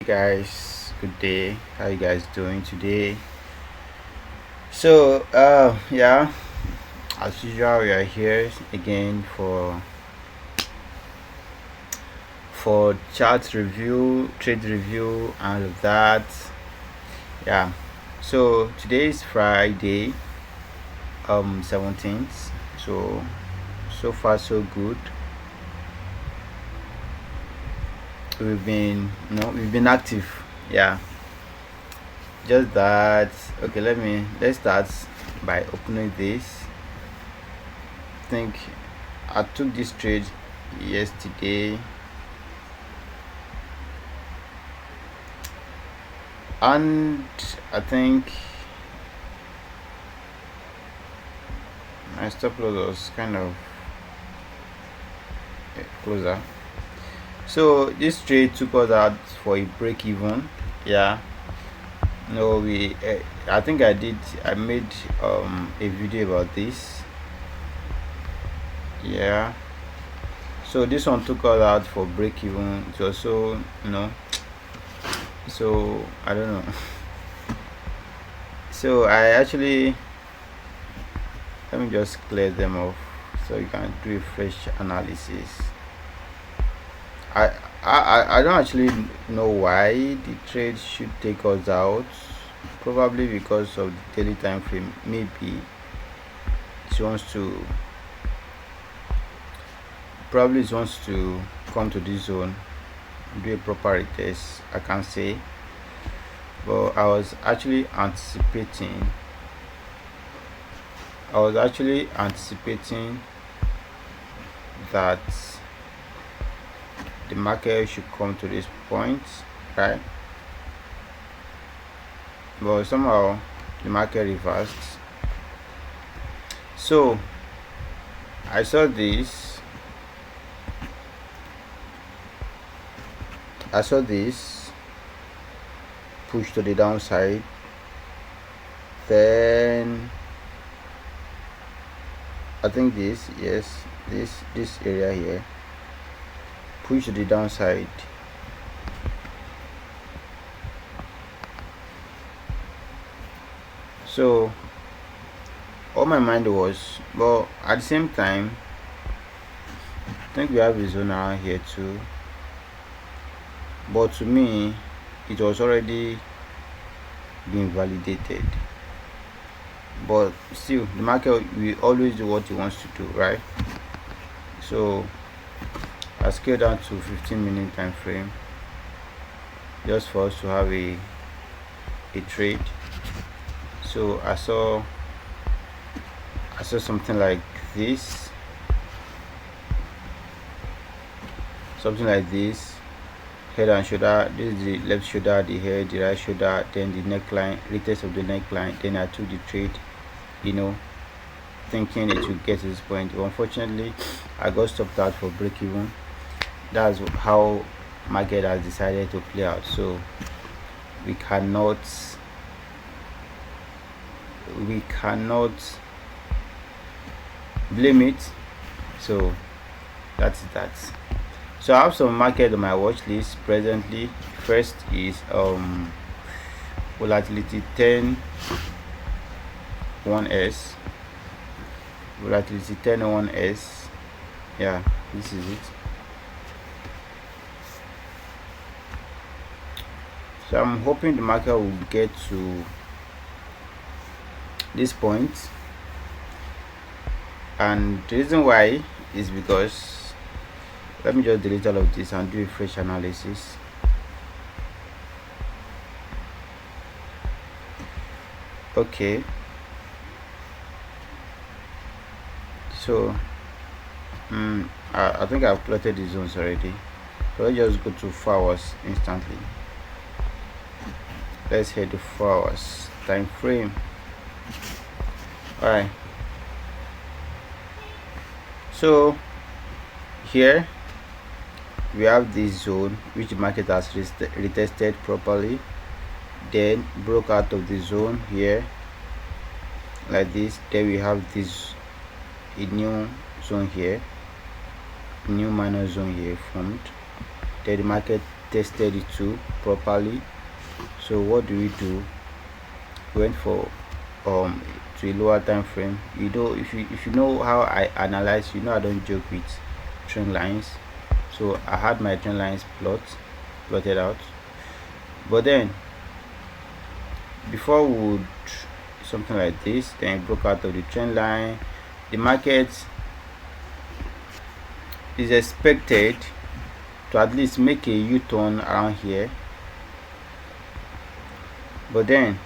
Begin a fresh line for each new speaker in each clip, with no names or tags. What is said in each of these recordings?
Guys, good day. How you guys doing today? So yeah, as usual we are here again for chart review, trade review, and all of that. Yeah. So today is Friday, 17th. So far so good. We've been active. Yeah. Just that. Okay, let's start by opening this. I think I took this trade yesterday, and I think my stop loss was kind of closer. So this trade took us out for a break even. Yeah. No, I think I made a video about this. Yeah. So this one took us out for break even. It was so I don't know. So I actually let me just clear them off so you can do a fresh analysis. I don't actually know why the trade should take us out. Probably because of the daily time frame. Maybe it wants to come to this zone, do a proper retest. I can't say, but I was actually anticipating that the market should come to this point, right? But somehow the market reversed. So I saw this. Push to the downside. Then I think this area here push to the downside. So all my mind was, but at the same time, I think we have a zone around here too. But to me, it was already being validated. But still, the market will always do what it wants to do, right? So I scaled down to 15-minute time frame just for us to have a trade. So I saw something like this, head and shoulder. This is the left shoulder, the head, the right shoulder, then the neckline, retest of the neckline. Then I took the trade, thinking it would get to this point. But unfortunately, I got stopped out for break even. That's how market has decided to play out. So we cannot blame it. So that's that. So I have some market on my watch list presently. First is volatility 10 1s. Volatility 10 1s. Yeah, this is it. So I'm hoping the market will get to this point, and the reason why is because, let me just delete all of this and do a fresh analysis. Okay, so I think I've plotted the zones already, so let's just go to 4 hours instantly. Let's head to 4 hours time frame. All right, so here we have this zone which the market has retested properly, then broke out of the zone here like this. Then we have a new zone here, new minor zone here formed. Then the market tested it too properly. So what do? Went for to a lower time frame. If you know how I analyze, I don't joke with trend lines. So I had my trend lines plotted out, but then before we would something like this, then it broke out of the trend line. The market is expected to at least make a U-turn around here, but then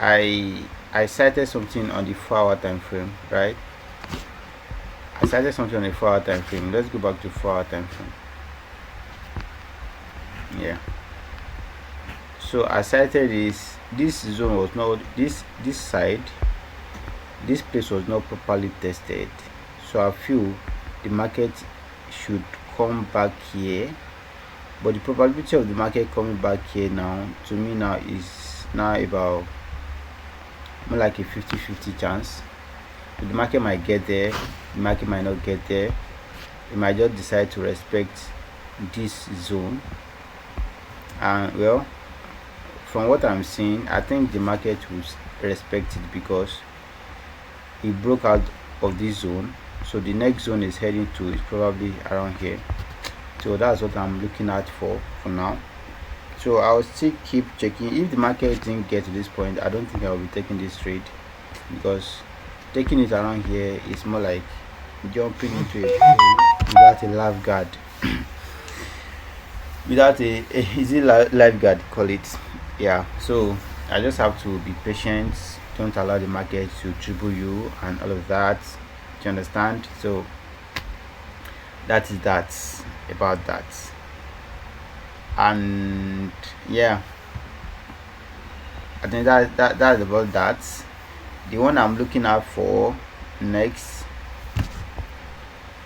I cited something on the 4-hour time frame, right? I cited something on the 4-hour time frame. Let's go back to 4-hour time frame. Yeah, so I cited this zone was not this side, this place was not properly tested, so I feel the market should come back here. But the probability of the market coming back here now, to me now, is now about more like a 50-50 chance. The market might get there, the market might not get there. It might just decide to respect this zone, and well, from what I'm seeing, I think the market will respect it because it broke out of this zone. So the next zone is heading to is probably around here. So that's what I'm looking at for now. So I'll still keep checking. If the market didn't get to this point, I don't think I'll be taking this trade, because taking it around here is more like jumping into a pool without a lifeguard. Without a easy lifeguard, call it. Yeah, so I just have to be patient. Don't allow the market to dribble you and all of that. Do you understand? So that is that about that. And yeah, I think that's about that. The one I'm looking out for next,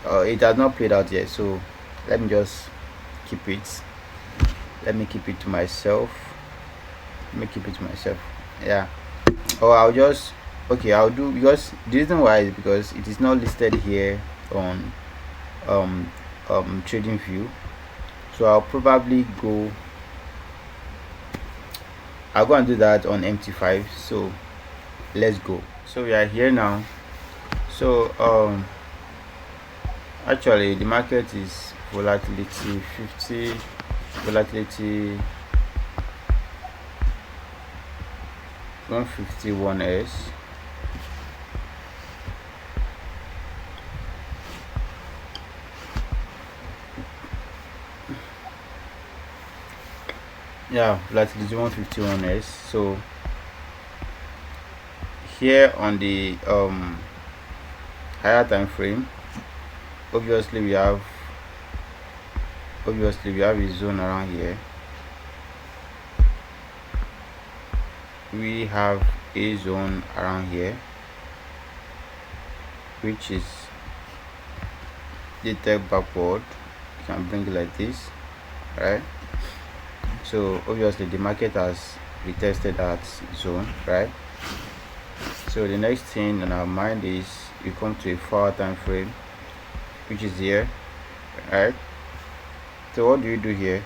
it has not played out yet, so let me just keep it. Let me keep it to myself. Yeah. Or I'll just I'll do, because the reason why is because it is not listed here on trading view. So I'll probably go and do that on MT5. So let's go. So we are here now. So actually the market is volatility 50, volatility 151s. Yeah, volatility 151s. So here on the higher time frame, obviously we have a zone around here. We have a zone around here, which is the tech backward. You can bring it like this, right? So obviously the market has retested that zone, right? So the next thing in our mind is you come to a 4-hour time frame, which is here, right? So what do you do here?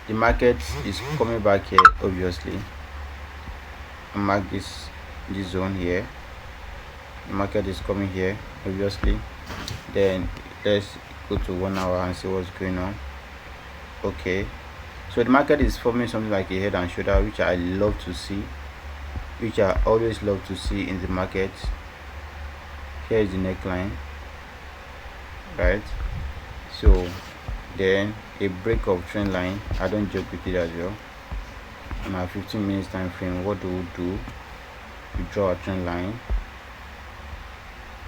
The market is coming back here, obviously. I mark this zone here. The market is coming here, obviously. Then let's go to 1 hour and see what's going on. Okay, so the market is forming something like a head and shoulder, which I love to see, which I always love to see in the market. Here is the neckline, right? So then a break of trend line. I don't joke with it as well. On our 15 minutes time frame, what do? We draw a trend line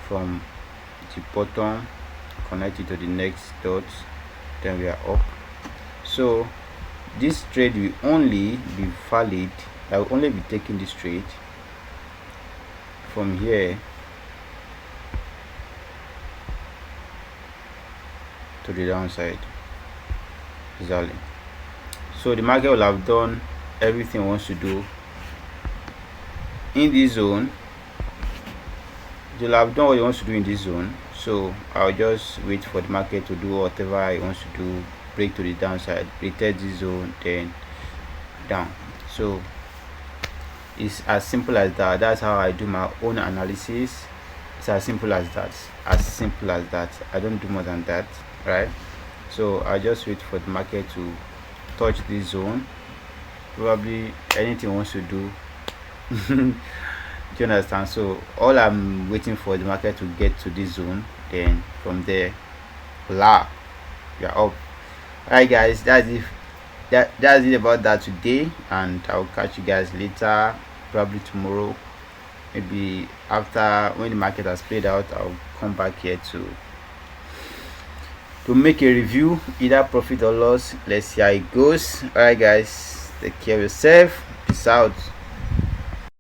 from the bottom, connect it to the next dot, then we are up. So this trade will only be valid, I will only be taking this trade from here to the downside. Exactly. So the market will have done everything it wants to do in this zone. They'll have done what it wants to do in this zone. So I'll just wait for the market to do whatever it wants to do, break to the downside, retest this zone, then down. So it's as simple as that. That's how I do my own analysis. It's as simple as that. As simple as that. I don't do more than that, right? So I just wait for the market to touch this zone. Probably anything wants to do. Do you understand? So all I'm waiting for the market to get to this zone, then from there, voila, you're up. Alright guys, that's it about that today, and I'll catch you guys later, probably tomorrow, maybe after when the market has played out. I'll come back here to make a review, either profit or loss. Let's see how it goes. Alright guys, take care of yourself. Peace out.